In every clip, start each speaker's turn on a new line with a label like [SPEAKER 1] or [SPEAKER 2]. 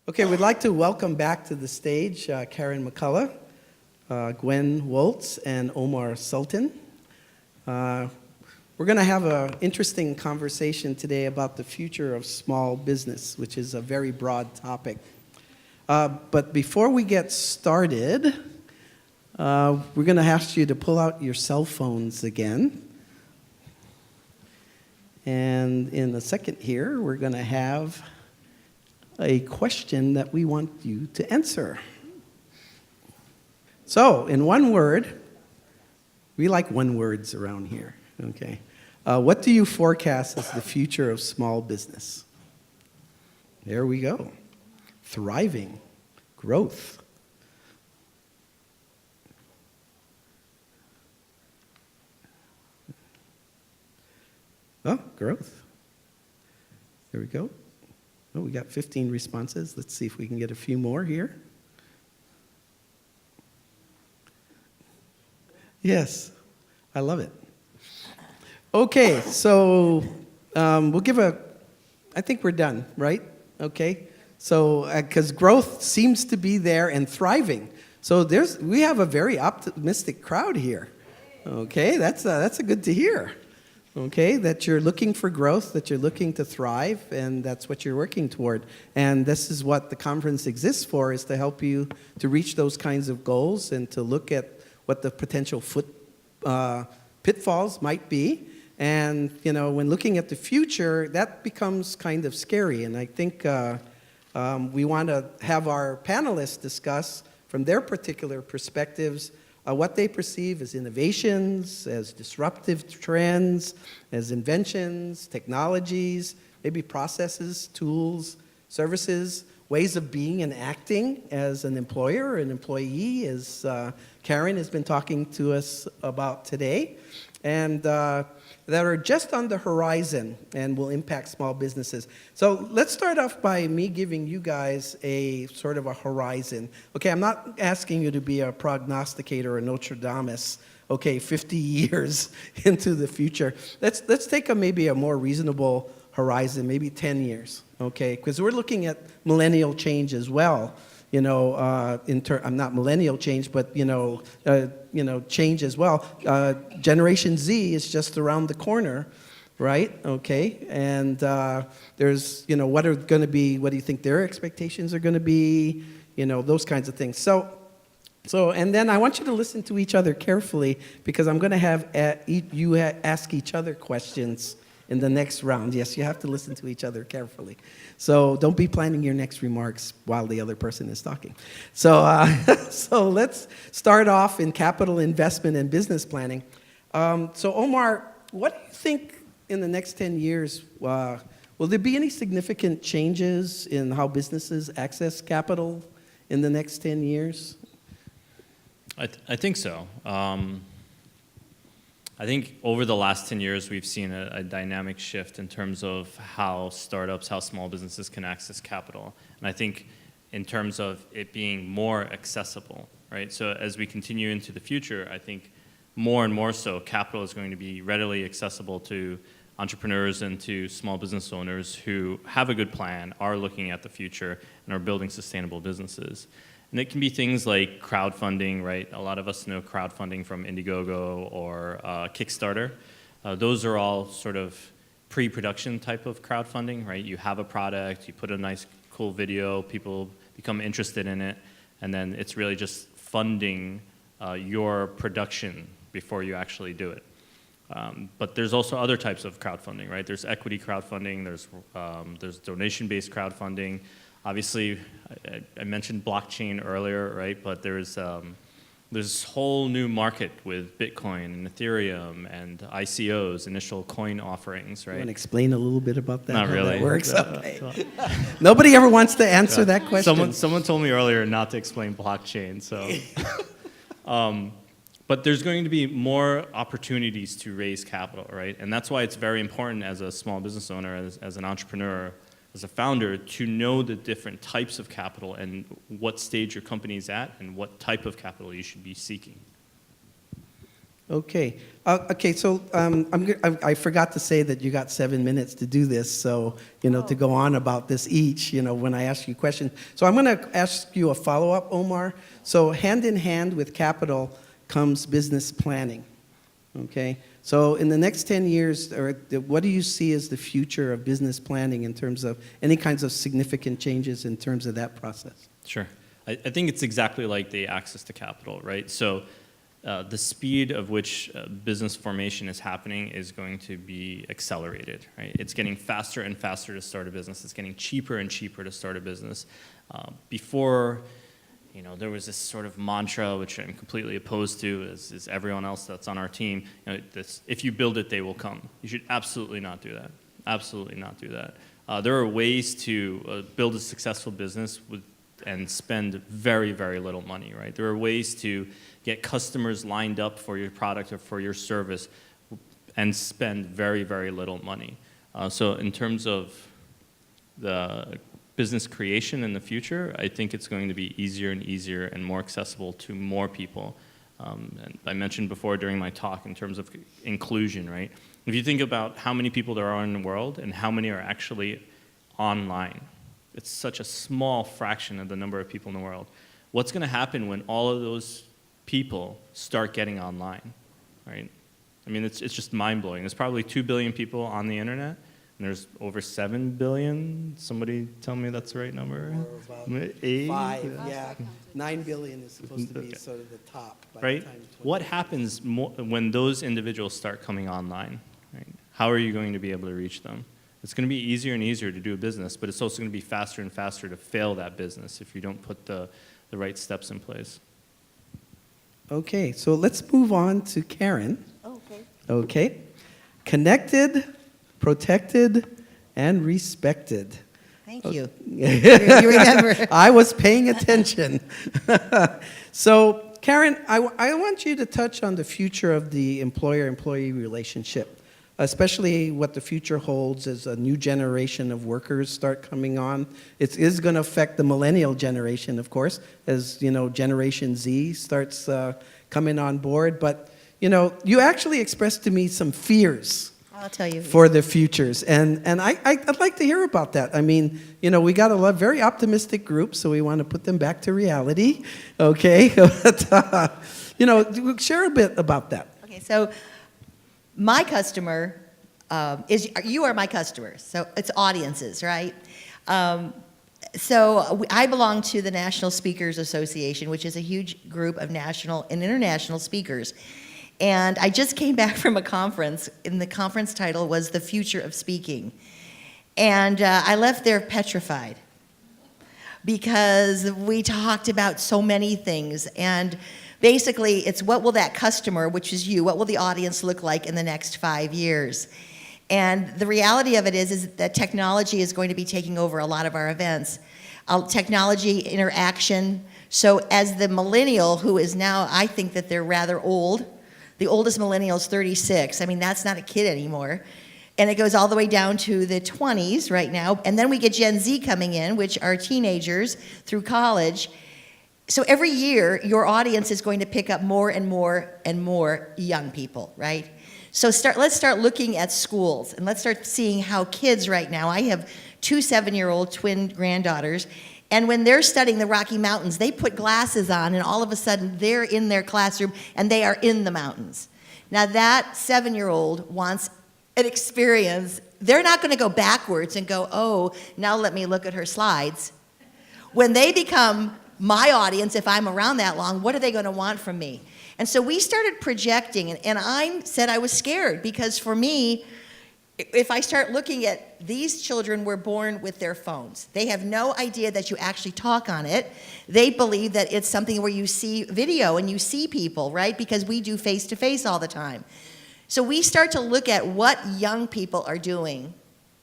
[SPEAKER 1] Okay, we'd like to welcome back to the stage Karen McCullough, Gwen Woltz, and Omar Sultan. We're going to have an interesting conversation today about the future of small business, which is a very broad topic. But before we get started, we're going to ask you to pull out your cell phones again. And in a second here, we're going to have a question that we want you to answer. So, in one word, we like one words around here, okay? What do you forecast as the future of small business? There we go. Thriving, growth. Oh, growth. There we go. Oh, we got 15 responses. Let's see if we can get a few more here. Yes, I love it. Okay, so we'll give I think we're done, right? Okay, so because growth seems to be there and thriving. So we have a very optimistic crowd here. Okay, that's a good to hear. Okay, that you're looking for growth, that you're looking to thrive, and that's what you're working toward. And this is what the conference exists for, is to help you to reach those kinds of goals and to look at what the potential pitfalls might be. And, you know, when looking at the future, that becomes kind of scary. And I think we want to have our panelists discuss from their particular perspectives what they perceive as innovations, as disruptive trends, as inventions, technologies, maybe processes, tools, services, ways of being and acting as an employer, an employee, as Karen has been talking to us about today, and that are just on the horizon and will impact small businesses. So let's start off by me giving you guys a sort of a horizon. Okay, I'm not asking you to be a prognosticator or Nostradamus, okay, 50 years into the future. Let's take maybe a more reasonable horizon, maybe 10 years, okay? Because we're looking at millennial change as well. You know, I'm not millennial change, but change as well. Generation Z is just around the corner, right? Okay, and there's, what are going to be? What do you think their expectations are going to be? Those kinds of things. So, and then I want you to listen to each other carefully, because I'm going to have you ask each other questions in the next round. Yes, you have to listen to each other carefully. So don't be planning your next remarks while the other person is talking. So let's start off in capital investment and business planning. So Omar, what do you think in the next 10 years, will there be any significant changes in how businesses access capital in the next 10 years?
[SPEAKER 2] I think so. I think over the last 10 years, we've seen a dynamic shift in terms of how startups, how small businesses can access capital. And I think in terms of it being more accessible, right? So as we continue into the future, I think more and more so, capital is going to be readily accessible to entrepreneurs and to small business owners who have a good plan, are looking at the future, and are building sustainable businesses. And it can be things like crowdfunding, right? A lot of us know crowdfunding from Indiegogo or Kickstarter. Those are all sort of pre-production type of crowdfunding, right? You have a product, you put a nice, cool video, people become interested in it, and then it's really just funding your production before you actually do it. But there's also other types of crowdfunding, right? There's equity crowdfunding, there's donation-based crowdfunding. Obviously, I mentioned blockchain earlier, right? But there's this whole new market with Bitcoin and Ethereum and ICOs, initial coin offerings, right?
[SPEAKER 1] You want to explain a little bit about that?
[SPEAKER 2] Not really.
[SPEAKER 1] That works. Okay. Nobody ever wants to answer that question.
[SPEAKER 2] Someone told me earlier not to explain blockchain, so. But there's going to be more opportunities to raise capital, right? And that's why it's very important as a small business owner, as an entrepreneur, as a founder, to know the different types of capital and what stage your company is at and what type of capital you should be seeking.
[SPEAKER 1] Okay. Okay, so I forgot to say that you got 7 minutes to do this, so, to go on about this each, when I ask you questions. So I'm going to ask you a follow-up, Omar. So hand in hand with capital comes business planning, okay? So in the next 10 years, what do you see as the future of business planning in terms of any kinds of significant changes in terms of that process?
[SPEAKER 2] Sure. I think it's exactly like the access to capital, right? So the speed of which business formation is happening is going to be accelerated, right? It's getting faster and faster to start a business. It's getting cheaper and cheaper to start a business. Before, there was this sort of mantra, which I'm completely opposed to, as everyone else that's on our team, if you build it, they will come. You should absolutely not do that. Absolutely not do that. There are ways to build a successful business and spend very, very little money, right? There are ways to get customers lined up for your product or for your service and spend very, very little money. So in terms of the business creation in the future, I think it's going to be easier and easier and more accessible to more people. And I mentioned before during my talk in terms of inclusion, right? If you think about how many people there are in the world and how many are actually online, it's such a small fraction of the number of people in the world. What's going to happen when all of those people start getting online, right? I mean, it's just mind-blowing. There's probably 2 billion people on the internet, and there's over 7 billion. Somebody tell me that's the right number?
[SPEAKER 1] Or about
[SPEAKER 2] 8?
[SPEAKER 1] 5, yeah. 9 billion is supposed to be sort of the top. By
[SPEAKER 2] right?
[SPEAKER 1] the time
[SPEAKER 2] What happens when those individuals start coming online? Right? How are you going to be able to reach them? It's going to be easier and easier to do a business, but it's also going to be faster and faster to fail that business if you don't put the right steps in place.
[SPEAKER 1] Okay, so let's move on to Karen.
[SPEAKER 3] Okay.
[SPEAKER 1] Okay. Connected, protected, and respected.
[SPEAKER 3] Thank you.
[SPEAKER 1] You
[SPEAKER 3] remember.
[SPEAKER 1] I was paying attention. So, Karen, I want you to touch on the future of the employer-employee relationship, especially what the future holds as a new generation of workers start coming on. It is going to affect the millennial generation, of course, as, Generation Z starts coming on board. But, you actually expressed to me some fears.
[SPEAKER 3] I'll tell you.
[SPEAKER 1] For the futures. And I'd like to hear about that. I mean, we got a very optimistic group, so we want to put them back to reality, okay? But, share a bit about that.
[SPEAKER 3] Okay, so my customer you are my customers, so it's audiences, right? So I belong to the National Speakers Association, which is a huge group of national and international speakers. And I just came back from a conference, and the conference title was The Future of Speaking. And I left there petrified because we talked about so many things. And basically, it's what will that customer, which is you, what will the audience look like in the next 5 years? And the reality of it is that technology is going to be taking over a lot of our events. Technology, interaction. So as the millennial, who is now, I think that they're rather old, the oldest millennial is 36. I mean, that's not a kid anymore. And it goes all the way down to the 20s right now. And then we get Gen Z coming in, which are teenagers through college. So every year, your audience is going to pick up more and more and more young people, right? So let's start looking at schools, and let's start seeing how kids right now, I have 2 7-year-old twin granddaughters, and when they're studying the Rocky Mountains, they put glasses on, and all of a sudden, they're in their classroom, and they are in the mountains. Now, that 7-year-old wants an experience. They're not going to go backwards and go, oh, now let me look at her slides. When they become my audience, if I'm around that long, what are they going to want from me? And so we started projecting, and I said I was scared, because for me, if I start looking at these children were born with their phones. They have no idea that you actually talk on it. They believe that it's something where you see video and you see people, right? Because we do face-to-face all the time. So we start to look at what young people are doing,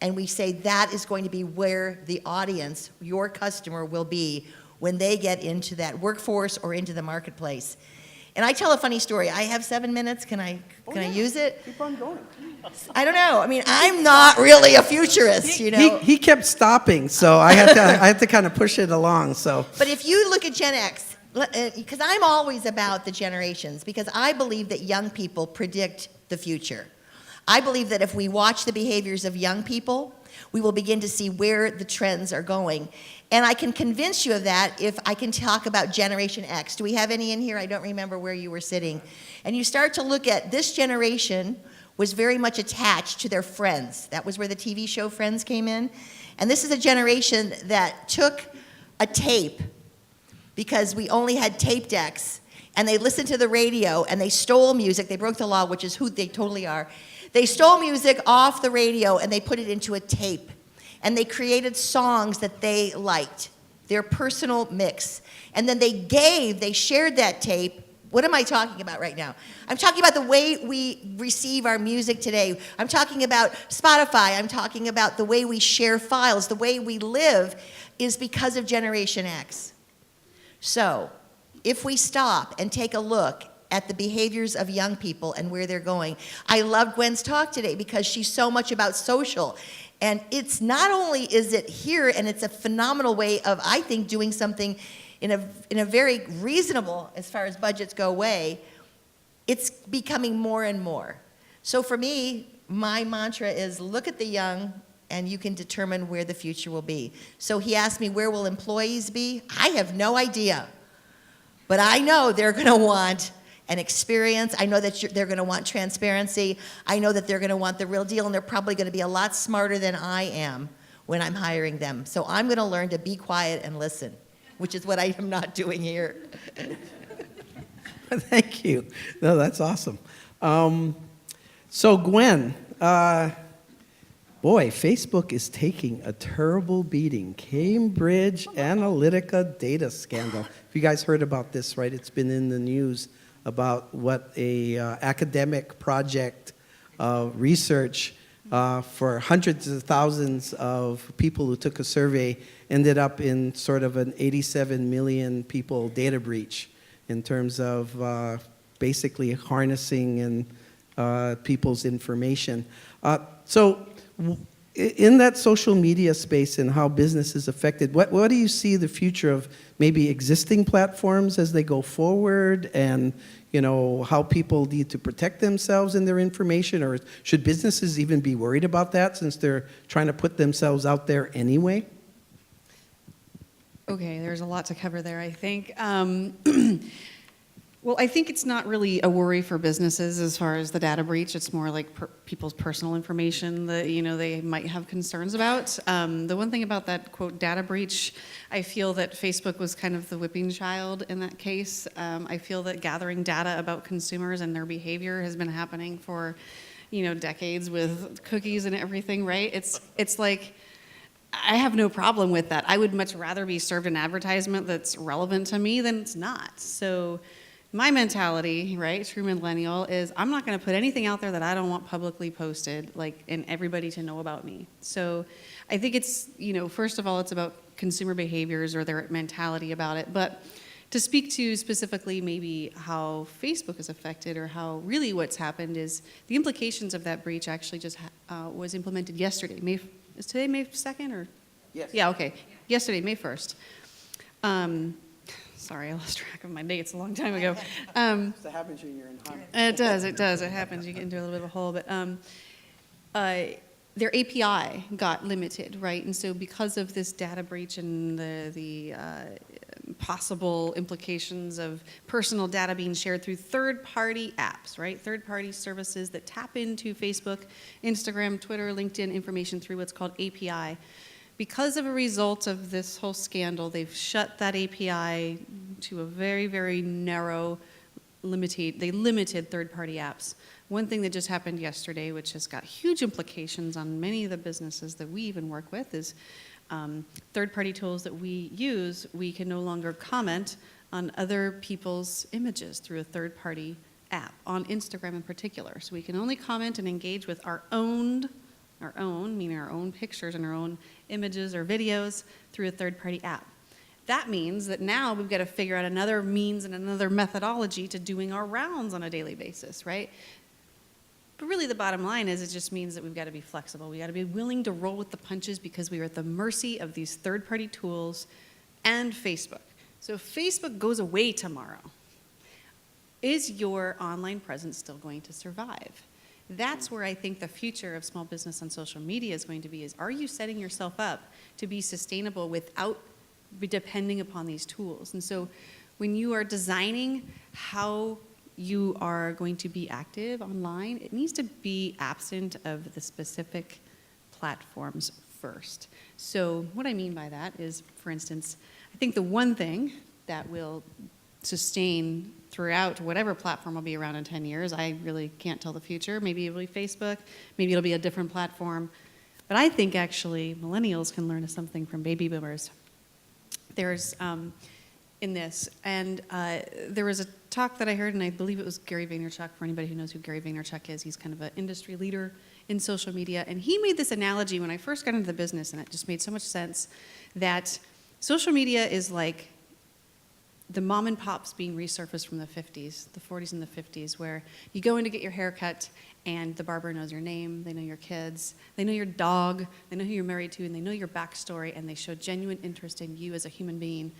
[SPEAKER 3] and we say that is going to be where the audience, your customer, will be when they get into that workforce or into the marketplace. And I tell a funny story. I have 7 minutes. Can I use it?
[SPEAKER 1] Keep on going.
[SPEAKER 3] I don't know. I mean, I'm not really a futurist, you know.
[SPEAKER 1] He kept stopping, so I had to kind of push it along. So.
[SPEAKER 3] But if you look at Gen X, because I'm always about the generations, because I believe that young people predict the future. I believe that if we watch the behaviors of young people, we will begin to see where the trends are going. And I can convince you of that if I can talk about Generation X. Do we have any in here? I don't remember where you were sitting. And you start to look at this generation was very much attached to their friends. That was where the TV show Friends came in. And this is a generation that took a tape, because we only had tape decks, and they listened to the radio, and they stole music. They broke the law, which is who they totally are. They stole music off the radio, and they put it into a tape. And they created songs that they liked, their personal mix. And then they shared that tape. What am I talking about right now? I'm talking about the way we receive our music today. I'm talking about Spotify. I'm talking about the way we share files. The way we live is because of Generation X. So, if we stop and take a look at the behaviors of young people and where they're going. I love Gwen's talk today because she's so much about social. And it's not only is it here, and it's a phenomenal way of, I think, doing something in a very reasonable, as far as budgets go, way, it's becoming more and more. So for me, my mantra is look at the young, and you can determine where the future will be. So he asked me, where will employees be? I have no idea. But I know they're going to want an experience. I know that they're going to want transparency. I know that they're going to want the real deal, and they're probably going to be a lot smarter than I am when I'm hiring them. So I'm going to learn to be quiet and listen, which is what I am not doing here.
[SPEAKER 1] Thank you. No, that's awesome. So Gwen, boy, Facebook is taking a terrible beating. Cambridge Analytica data scandal. If you guys heard about this, right? It's been in the news about what a academic project research for hundreds of thousands of people who took a survey ended up in sort of an 87 million people data breach in terms of basically harnessing and people's information. So in that social media space and how business is affected, what do you see the future of maybe existing platforms as they go forward, and how people need to protect themselves and their information, or should businesses even be worried about that since they're trying to put themselves out there anyway?
[SPEAKER 4] Okay, there's a lot to cover there, I think. Well, I think it's not really a worry for businesses as far as the data breach. It's more like people's personal information that they might have concerns about. The one thing about that, quote, data breach, I feel that Facebook was kind of the whipping child in that case. I feel that gathering data about consumers and their behavior has been happening for, decades with cookies and everything, right? It's like, I have no problem with that. I would much rather be served an advertisement that's relevant to me than it's not. So my mentality, right, true millennial, is I'm not going to put anything out there that I don't want publicly posted, and everybody to know about me. So I think it's, first of all, it's about consumer behaviors or their mentality about it. But to speak to specifically maybe how Facebook is affected, or how really what's happened is the implications of that breach actually just was implemented yesterday. Is today May 2nd or?
[SPEAKER 1] Yes.
[SPEAKER 4] Yeah, okay. Yesterday, May 1st. Sorry, I lost track of my dates a long time ago.
[SPEAKER 1] That happens when you're in Holland.
[SPEAKER 4] It does. It happens. You get into a little bit of a hole. But their API got limited, right? And so because of this data breach and the possible implications of personal data being shared through third-party apps, right? Third-party services that tap into Facebook, Instagram, Twitter, LinkedIn information through what's called API. Because of a result of this whole scandal, they've shut that API to a very, very narrow, they limited third-party apps. One thing that just happened yesterday, which has got huge implications on many of the businesses that we even work with, is third-party tools that we use, we can no longer comment on other people's images through a third-party app, on Instagram in particular. So we can only comment and engage with our own, meaning our own pictures and our own images or videos through a third-party app. That means that now we've got to figure out another means and another methodology to doing our rounds on a daily basis, right? But really the bottom line is it just means that we've got to be flexible. We've got to be willing to roll with the punches because we are at the mercy of these third-party tools and Facebook. So if Facebook goes away tomorrow, is your online presence still going to survive? That's where I think the future of small business on social media is going to be, is are you setting yourself up to be sustainable without depending upon these tools? And so when you are designing how you are going to be active online, it needs to be absent of the specific platforms first. So what I mean by that is, for instance, I think the one thing that will sustain throughout whatever platform will be around in 10 years, I really can't tell the future. Maybe it'll be Facebook, maybe it'll be a different platform. But I think actually millennials can learn something from baby boomers. There's in this, and there was a talk that I heard, and I believe it was Gary Vaynerchuk. For anybody who knows who Gary Vaynerchuk is, he's kind of an industry leader in social media. And he made this analogy when I first got into the business, and it just made so much sense, that social media is like the mom and pops being resurfaced from the 50s, the 40s and the 50s, where you go in to get your hair cut, and the barber knows your name, they know your kids, they know your dog, they know who you're married to, and they know your backstory, and they show genuine interest in you as a human being.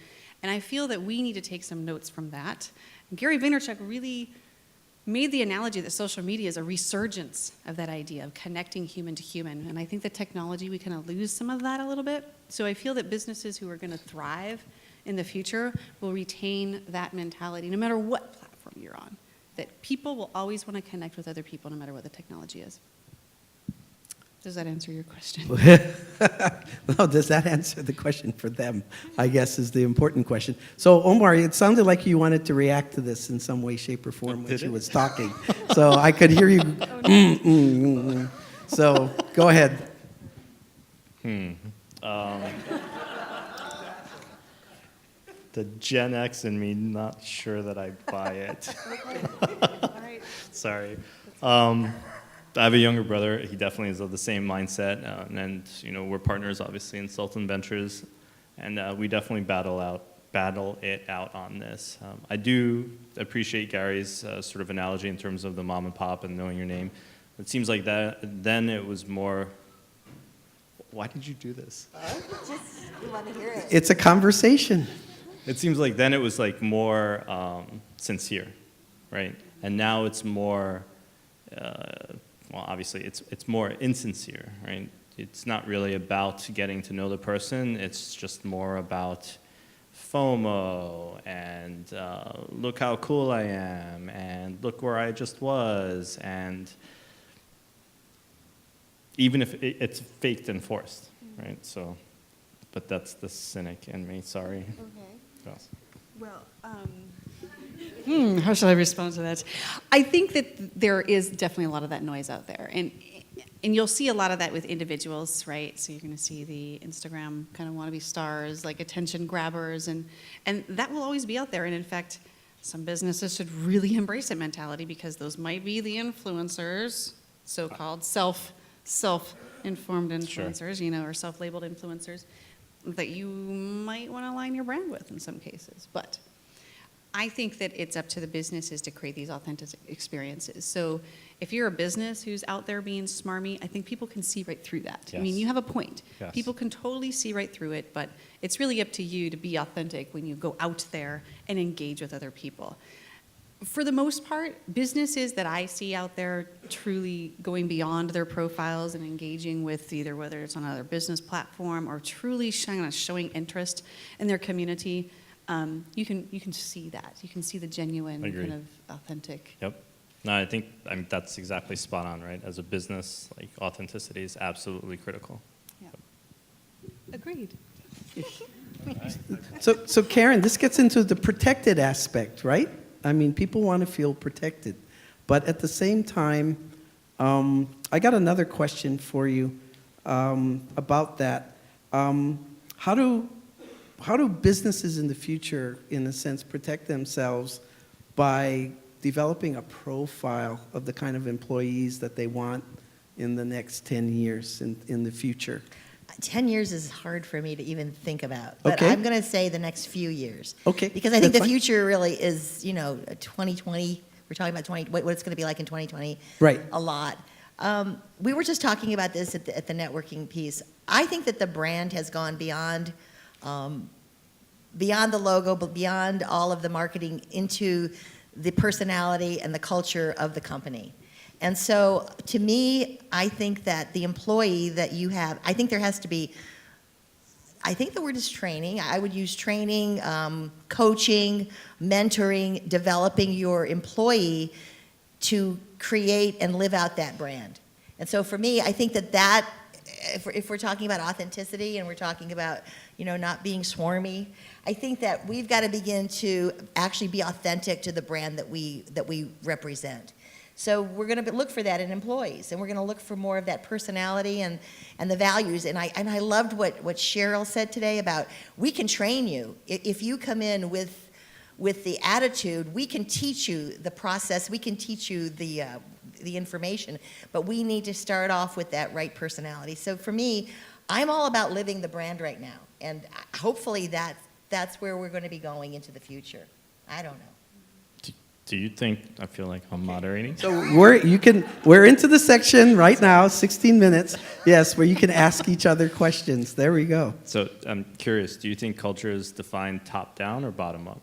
[SPEAKER 4] And I feel that we need to take some notes from that. And Gary Vaynerchuk really made the analogy that social media is a resurgence of that idea of connecting human to human. And I think the technology, we kind of lose some of that a little bit. So I feel that businesses who are going to thrive in the future will retain that mentality no matter what platform you're on, that people will always want to connect with other people no matter what the technology is. Does that answer your question?
[SPEAKER 1] No, does that answer the question for them, I guess, is the important question. So, Omar, it sounded like you wanted to react to this in some way, shape, or form when she was talking. So I could hear you. So go ahead.
[SPEAKER 2] The Gen X in me, not sure that I buy it.
[SPEAKER 4] All right.
[SPEAKER 2] Sorry. I have a younger brother. He definitely is of the same mindset, and you know, we're partners, obviously, in Sultan Ventures, and we definitely battle it out on this. I do appreciate Gary's sort of analogy in terms of the mom and pop and knowing your name. It seems like that then it was more. Why did you do this?
[SPEAKER 3] Just, you want to hear it.
[SPEAKER 1] It's a conversation.
[SPEAKER 2] It seems like then it was like more sincere, right? And now it's more. Well, obviously, it's more insincere, right? It's not really about getting to know the person. It's just more about FOMO and look how cool I am and look where I just was. And even if it's faked and forced, right? So, but that's the cynic in me, sorry.
[SPEAKER 4] Okay.
[SPEAKER 2] Yes.
[SPEAKER 4] Well, how should I respond to that? I think that there is definitely a lot of that noise out there. And you'll see a lot of that with individuals, right? So you're going to see the Instagram kind of wannabe stars, like attention grabbers, and that will always be out there. And in fact, some businesses should really embrace that mentality because those might be the influencers, so-called self-informed influencers, you know, or self-labeled influencers that you might want to align your brand with in some cases. But I think that it's up to the businesses to create these authentic experiences. So if you're a business who's out there being smarmy, I think people can see right through that.
[SPEAKER 2] Yes.
[SPEAKER 4] I mean, you have a point.
[SPEAKER 2] Yes.
[SPEAKER 4] People can totally see right through it, but it's really up to you to be authentic when you go out there and engage with other people. For the most part, businesses that I see out there truly going beyond their profiles and engaging with either whether it's on another business platform or truly showing interest in their community, you can see that. You can see the genuine kind of authentic.
[SPEAKER 2] Yep. No, I think that's exactly spot on, right? As a business, like authenticity is absolutely critical.
[SPEAKER 4] Yeah. Agreed.
[SPEAKER 1] So Karen, this gets into the protected aspect, right? I mean, people want to feel protected. But at the same time, I got another question for you about that. How do businesses in the future, in a sense, protect themselves by developing a profile of the kind of employees that they want in the next 10 years in the future?
[SPEAKER 3] 10 years is hard for me to even think about, but
[SPEAKER 1] Okay.
[SPEAKER 3] I'm going to say the next few years.
[SPEAKER 1] Okay,
[SPEAKER 3] Because I think
[SPEAKER 1] that's
[SPEAKER 3] the
[SPEAKER 1] fine.
[SPEAKER 3] future really is, 2020. We're talking about what it's going to be like in 2020.
[SPEAKER 1] Right.
[SPEAKER 3] A lot. We were just talking about this at the networking piece. I think that the brand has gone beyond beyond the logo, but beyond all of the marketing, into the personality and the culture of the company. And so, to me, I think that the employee that you have, I think there has to be, I think the word is training. I would use training, coaching, mentoring, developing your employee to create and live out that brand. And so for me, I think that if we're talking about authenticity and we're talking about, not being swarmy, I think that we've got to begin to actually be authentic to the brand that we represent. So we're going to look for that in employees, and we're going to look for more of that personality and the values. And I loved what Cheryl said today about, we can train you. If you come in with the attitude, we can teach you the process, we can teach you the information, but we need to start off with that right personality. So for me, I'm all about living the brand right now, and hopefully that's where we're going to be going into the future. I don't know.
[SPEAKER 2] Do you think, I feel like I'm moderating?
[SPEAKER 1] So we're into the section right now, 16 minutes, yes, where you can ask each other questions. There we go.
[SPEAKER 2] So I'm curious, do you think culture is defined top-down or bottom-up?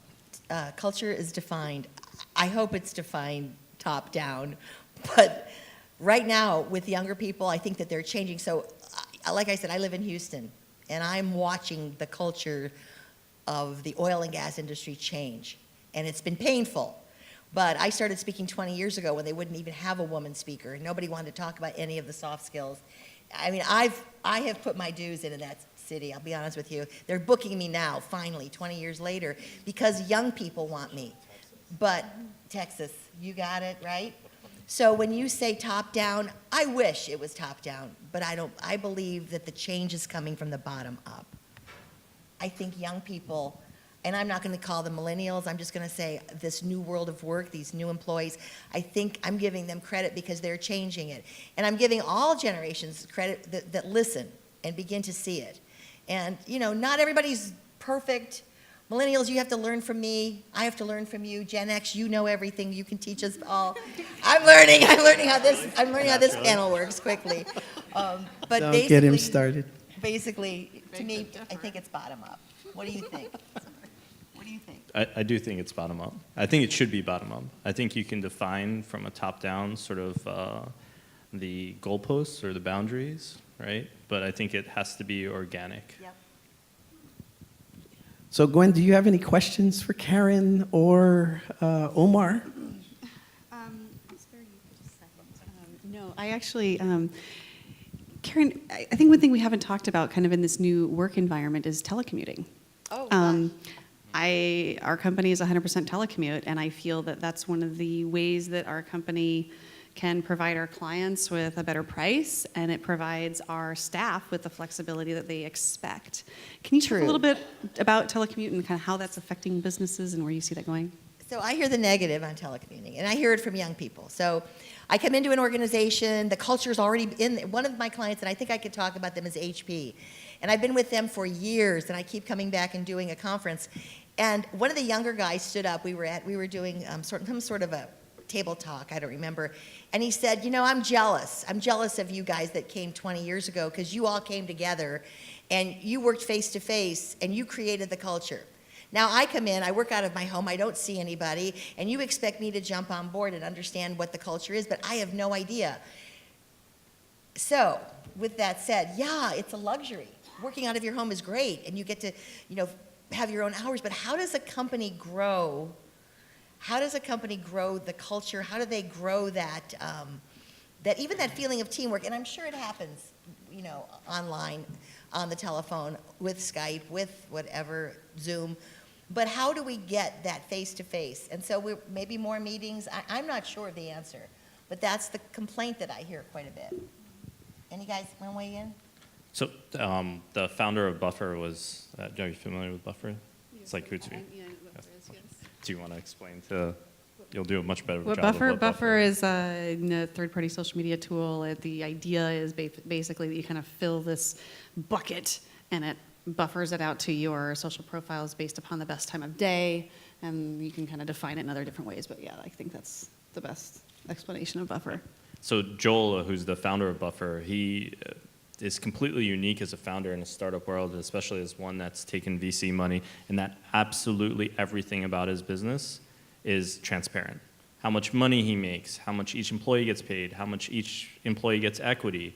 [SPEAKER 3] Culture is defined, I hope it's defined top-down, but right now with younger people, I think that they're changing. So like I said, I live in Houston, and I'm watching the culture of the oil and gas industry change, and it's been painful. But I started speaking 20 years ago when they wouldn't even have a woman speaker. Nobody wanted to talk about any of the soft skills. I mean, I have put my dues in that city, I'll be honest with you. They're booking me now, finally, 20 years later, because young people want me. But Texas, you got it, right? So when you say top down, I wish it was top down, but I don't. I believe that the change is coming from the bottom up. I think young people, and I'm not going to call them millennials, I'm just going to say this new world of work, these new employees, I think I'm giving them credit because they're changing it. And I'm giving all generations credit that listen and begin to see it. And, not everybody's perfect. Millennials, you have to learn from me. I have to learn from you. Gen X, you know everything. You can teach us all. I'm learning how this panel works quickly. But
[SPEAKER 1] Don't
[SPEAKER 3] basically,
[SPEAKER 1] get him started.
[SPEAKER 3] Basically, to me, I think it's bottom up. What do you think? What do you think?
[SPEAKER 2] I do think it's bottom up. I think it should be bottom up. I think you can define from a top down sort of the goalposts or the boundaries, right? But I think it has to be organic.
[SPEAKER 3] Yep.
[SPEAKER 1] So Gwen, do you have any questions for Karen or Omar?
[SPEAKER 4] I'll spare you for just a second. No, I actually, Karen, I think one thing we haven't talked about kind of in this new work environment is telecommuting.
[SPEAKER 3] Oh,
[SPEAKER 4] Our company is 100% telecommute, and I feel that that's one of the ways that our company can provide our clients with a better price, and it provides our staff with the flexibility that they expect. Can you talk a little bit about telecommuting and kind of how that's affecting businesses and where you see that going?
[SPEAKER 3] So I hear the negative on telecommuting, and I hear it from young people. So I come into an organization, the culture's already in. One of my clients, and I think I could talk about them, is HP. And I've been with them for years, and I keep coming back and doing a conference. And one of the younger guys stood up. We were doing some sort of a table talk, I don't remember. And he said, I'm jealous. I'm jealous of you guys that came 20 years ago because you all came together and you worked face to face and you created the culture. Now I come in, I work out of my home, I don't see anybody, and you expect me to jump on board and understand what the culture is, but I have no idea. So, with that said, yeah, it's a luxury. Working out of your home is great, and you get to, have your own hours, but how does a company grow? How does a company grow the culture? How do they grow that, even that feeling of teamwork? And I'm sure it happens, online, on the telephone, with Skype, with whatever, Zoom. But how do we get that face-to-face? And so maybe more meetings. I'm not sure of the answer, but that's the complaint that I hear quite a bit. Any guys want to weigh in?
[SPEAKER 2] So the founder of Buffer was, are you familiar with Buffer? It's like Hootsuite.
[SPEAKER 4] Yeah, Buffer is, yes.
[SPEAKER 2] Do you want to explain you'll do a much better
[SPEAKER 4] Well,
[SPEAKER 2] job of what
[SPEAKER 4] Buffer is a third-party social media tool. The idea is basically that you kind of fill this bucket, and it buffers it out to your social profiles based upon the best time of day, and you can kind of define it in other different ways. But yeah, I think that's the best explanation of Buffer.
[SPEAKER 2] So Joel, who's the founder of Buffer, is completely unique as a founder in a startup world, especially as one that's taken VC money, and that absolutely everything about his business is transparent. How much money he makes, how much each employee gets paid, how much each employee gets equity,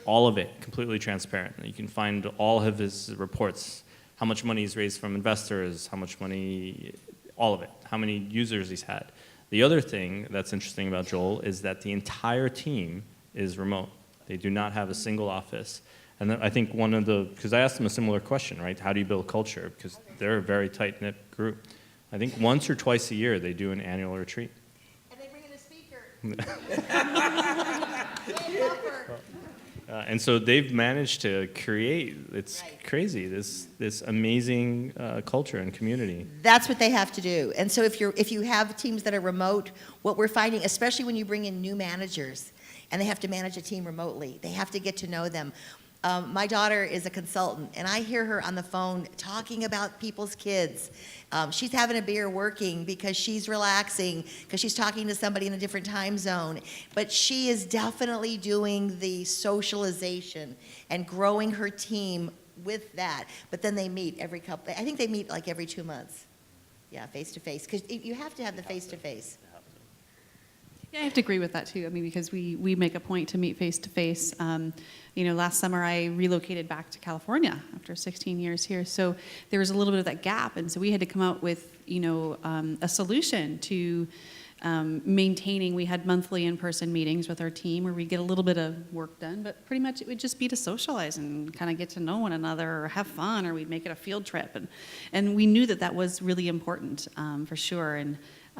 [SPEAKER 2] all of it completely transparent. You can find all of his reports, how much money he's raised from investors, how much money, all of it, how many users he's had. The other thing that's interesting about Joel is that the entire team is remote. They do not have a single office. And I think because I asked them a similar question, right? How do you build culture? Because they're a very tight-knit group. I think once or twice a year they do an annual retreat.
[SPEAKER 3] And they bring in a speaker.
[SPEAKER 2] And so they've managed to create, it's
[SPEAKER 3] Right.
[SPEAKER 2] crazy, this amazing culture and community.
[SPEAKER 3] That's what they have to do. And so if you have teams that are remote, what we're finding, especially when you bring in new managers and they have to manage a team remotely, they have to get to know them. My daughter is a consultant, and I hear her on the phone talking about people's kids. She's having a beer working because she's relaxing, because she's talking to somebody in a different time zone. But she is definitely doing the socialization and growing her team with that. But then they meet I think they meet like every 2 months. Yeah, face to face, because you have to have the face to face.
[SPEAKER 4] Yeah, I have to agree with that too. I mean, because we make a point to meet face to face. Last summer I relocated back to California after 16 years here, so there was a little bit of that gap, and so we had to come out with a solution to maintaining. We had monthly in-person meetings with our team where we get a little bit of work done, but pretty much it would just be to socialize and kind of get to know one another or have fun, or we'd make it a field trip, and we knew that was really important for sure, and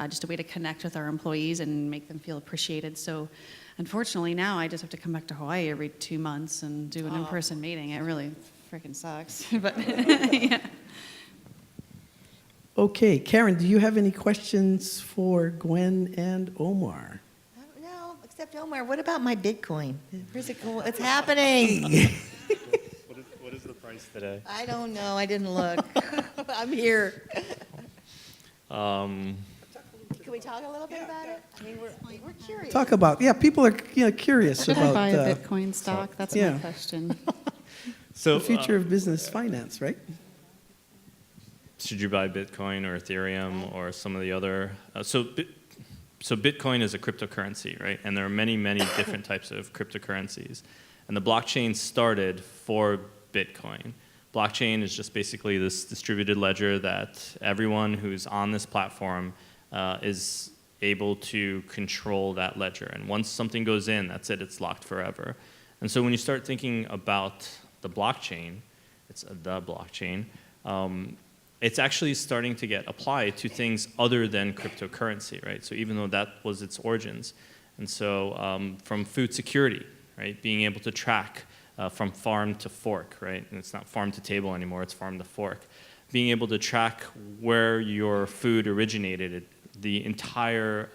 [SPEAKER 4] just a way to connect with our employees and make them feel appreciated. So unfortunately now I just have to come back to Hawaii every 2 months and do an in-person meeting. It really freaking sucks. But yeah.
[SPEAKER 1] Okay, Karen, do you have any questions for Gwen and Omar?
[SPEAKER 3] No, except Omar, what about my Bitcoin? Where's it going? What's happening?
[SPEAKER 2] What is the price today?
[SPEAKER 3] I don't know. I didn't look. I'm here. Can we talk a little bit about it? I mean, we're curious.
[SPEAKER 1] Talk about, people are curious
[SPEAKER 4] Should
[SPEAKER 1] about
[SPEAKER 4] I buy a Bitcoin stock? That's
[SPEAKER 1] yeah.
[SPEAKER 4] my question.
[SPEAKER 2] So
[SPEAKER 1] the future of business finance, right?
[SPEAKER 2] should you buy Bitcoin or Ethereum or some of the other? So Bitcoin is a cryptocurrency, right? And there are many, many different types of cryptocurrencies. And the blockchain started for Bitcoin. Blockchain is just basically this distributed ledger that everyone who's on this platform is able to control that ledger. And once something goes in, that's it, it's locked forever. And so when you start thinking about the blockchain, it's the blockchain, it's actually starting to get applied to things other than cryptocurrency, right? So even though that was its origins. And so from food security, right? Being able to track from farm to fork, right? And it's not farm to table anymore, it's farm to fork. Being able to track where your food originated, the entire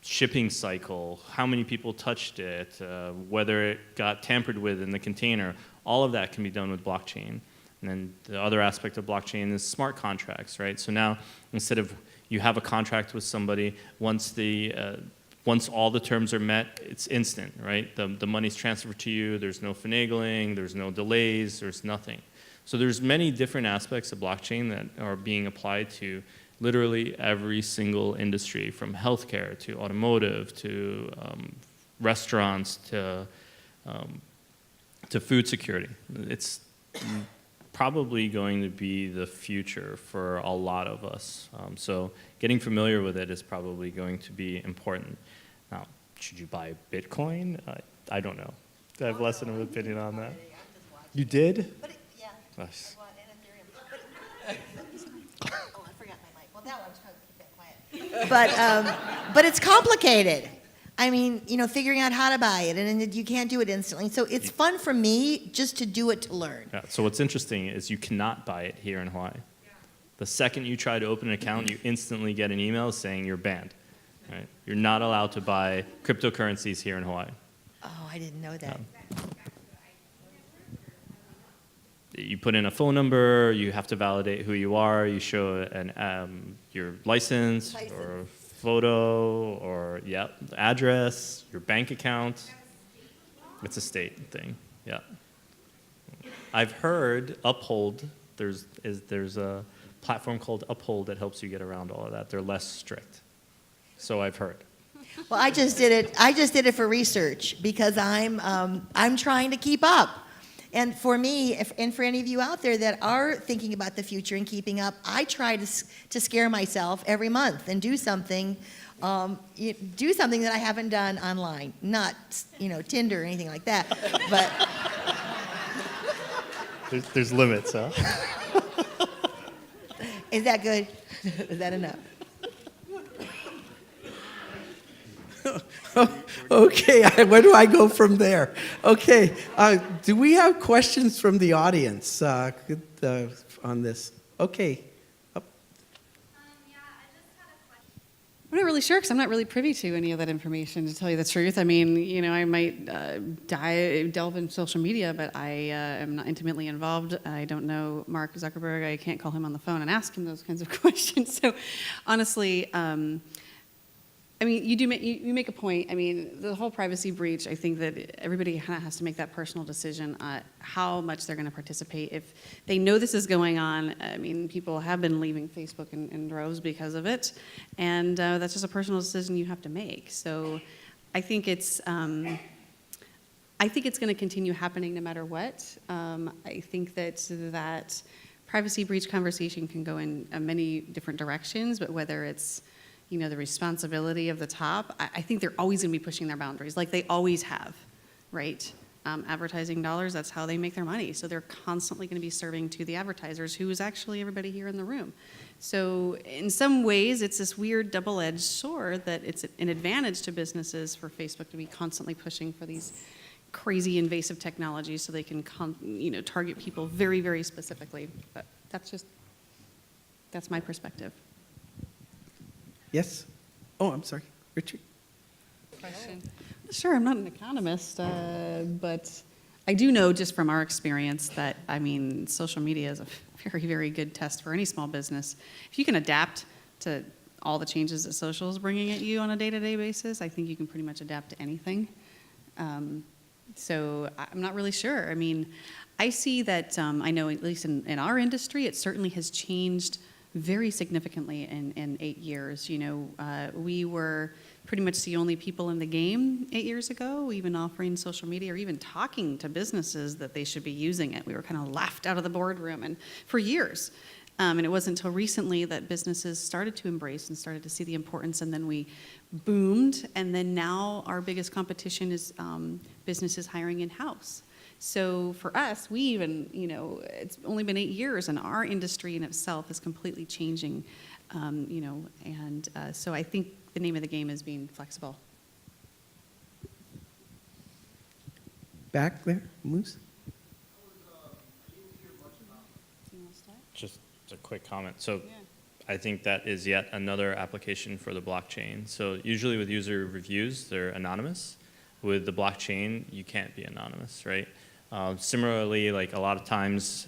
[SPEAKER 2] shipping cycle, how many people touched it, whether it got tampered with in the container, all of that can be done with blockchain. And then the other aspect of blockchain is smart contracts, right? So now instead of you have a contract with somebody, once all the terms are met, it's instant, right? The money's transferred to you, there's no finagling, there's no delays, there's nothing. So there's many different aspects of blockchain that are being applied to literally every single industry, from healthcare to automotive to restaurants to food security. It's probably going to be the future for a lot of us. So getting familiar with it is probably going to be important. Now, should you buy Bitcoin? I don't know. I have less than an opinion on that. You did?
[SPEAKER 3] But yeah.
[SPEAKER 2] Nice.
[SPEAKER 3] I bought an Ethereum. Oh, I forgot my mic. Well, that one, I was trying to keep that quiet. But it's complicated. I mean, figuring out how to buy it, and you can't do it instantly. So it's fun for me just to do it to learn.
[SPEAKER 2] Yeah, so what's interesting is you cannot buy it here in Hawaii. The second you try to open an account, you instantly get an email saying you're banned. Right? You're not allowed to buy cryptocurrencies here in Hawaii.
[SPEAKER 3] Oh, I didn't know that.
[SPEAKER 2] You put in a phone number, you have to validate who you are, you show your license or photo or address, your bank account. It's a state thing, yeah. I've heard Uphold, there's a platform called Uphold that helps you get around all of that. They're less strict. So I've heard.
[SPEAKER 3] Well, I just did it for research because I'm trying to keep up. And for me, and for any of you out there that are thinking about the future and keeping up, I try to scare myself every month and do something that I haven't done online. Not, Tinder or anything like that, but
[SPEAKER 2] There's limits, huh?
[SPEAKER 3] is that good? Is that enough?
[SPEAKER 1] Okay, where do I go from there? Okay, do we have questions from the audience on this? Okay.
[SPEAKER 4] I'm not really sure because I'm not really privy to any of that information, to tell you the truth. I mean, I might delve in social media, but I am not intimately involved. I don't know Mark Zuckerberg. I can't call him on the phone and ask him those kinds of questions. So, honestly, I mean, you make a point. I mean, the whole privacy breach, I think that everybody kind of has to make that personal decision how much they're going to participate. If they know this is going on, I mean, people have been leaving Facebook in droves because of it, and that's just a personal decision you have to make. So I think it's going to continue happening no matter what. I think that privacy breach conversation can go in many different directions, but whether it's the responsibility of the top, I think they're always going to be pushing their boundaries, like they always have, right? Advertising dollars, that's how they make their money. So they're constantly going to be serving to the advertisers, who is actually everybody here in the room. So in some ways, it's this weird double-edged sword that it's an advantage to businesses for Facebook to be constantly pushing for these crazy invasive technologies so they can target people very, very specifically. But that's my perspective.
[SPEAKER 1] Yes? Oh, I'm sorry. Richard?
[SPEAKER 4] Question. Sure, I'm not an economist, but I do know just from our experience that, I mean, social media is a very, very good test for any small business. If you can adapt to all the changes that social is bringing at you on a day-to-day basis, I think you can pretty much adapt to anything. So I'm not really sure. I mean, I see that, I know at least in our industry, it certainly has changed very significantly in 8 years. We were pretty much the only people in the game 8 years ago, even offering social media or even talking to businesses that they should be using it. We were kind of laughed out of the boardroom and for years. And it wasn't until recently that businesses started to embrace and started to see the importance, and then we boomed. And then now our biggest competition is businesses hiring in-house. So for us, we even, it's only been 8 years, and our industry in itself is completely changing, and so I think the name of the game is being flexible.
[SPEAKER 1] Back there, Moose?
[SPEAKER 2] Just a quick comment. So I think that is yet another application for the blockchain. So usually with user reviews, they're anonymous. With the blockchain, you can't be anonymous, right? Similarly, like a lot of times,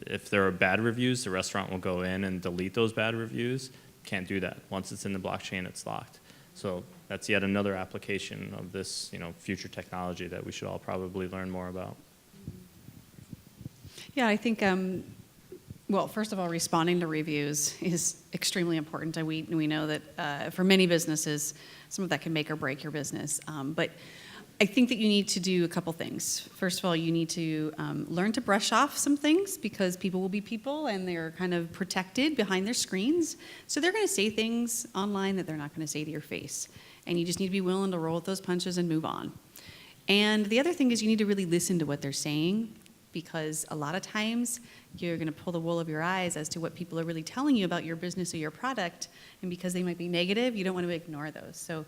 [SPEAKER 2] if there are bad reviews, the restaurant will go in and delete those bad reviews. Can't do that. Once it's in the blockchain, it's locked. So that's yet another application of this, future technology that we should all probably learn more about.
[SPEAKER 4] Yeah, I think, well, first of all, responding to reviews is extremely important. We know that for many businesses, some of that can make or break your business. But I think that you need to do a couple things. First of all, you need to learn to brush off some things, because people will be people and they're kind of protected behind their screens. So they're going to say things online that they're not going to say to your face. And you just need to be willing to roll with those punches and move on. And the other thing is you need to really listen to what they're saying, because a lot of times you're going to pull the wool over your eyes as to what people are really telling you about your business or your product. And because they might be negative, you don't want to ignore those. So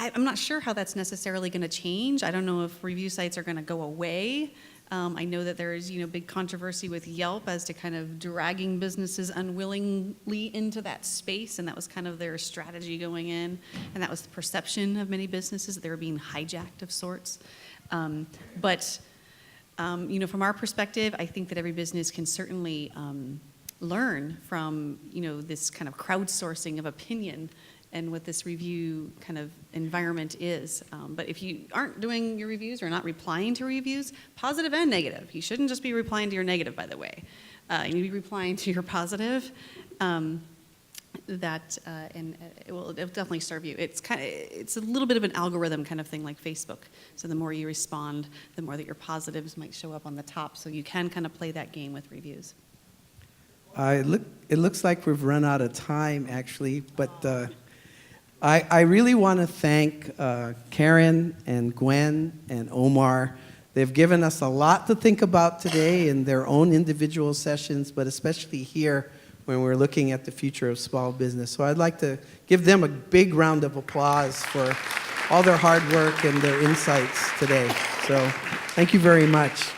[SPEAKER 4] I'm not sure how that's necessarily going to change. I don't know if review sites are going to go away. I know that there is, big controversy with Yelp as to kind of dragging businesses unwillingly into that space, and that was kind of their strategy going in, and that was the perception of many businesses, that they were being hijacked of sorts. But from our perspective, I think that every business can certainly learn from, this kind of crowdsourcing of opinion and what this review kind of environment is. But if you aren't doing your reviews or not replying to reviews, positive and negative, you shouldn't just be replying to your negative, by the way. You need to be replying to your positive. And it'll definitely serve you. It's a little bit of an algorithm kind of thing like Facebook. So the more you respond, the more that your positives might show up on the top. So you can kind of play that game with reviews.
[SPEAKER 1] It looks like we've run out of time, actually, but I really want to thank Karen and Gwen and Omar. They've given us a lot to think about today in their own individual sessions, but especially here when we're looking at the future of small business. So I'd like to give them a big round of applause for all their hard work and their insights today. So thank you very much.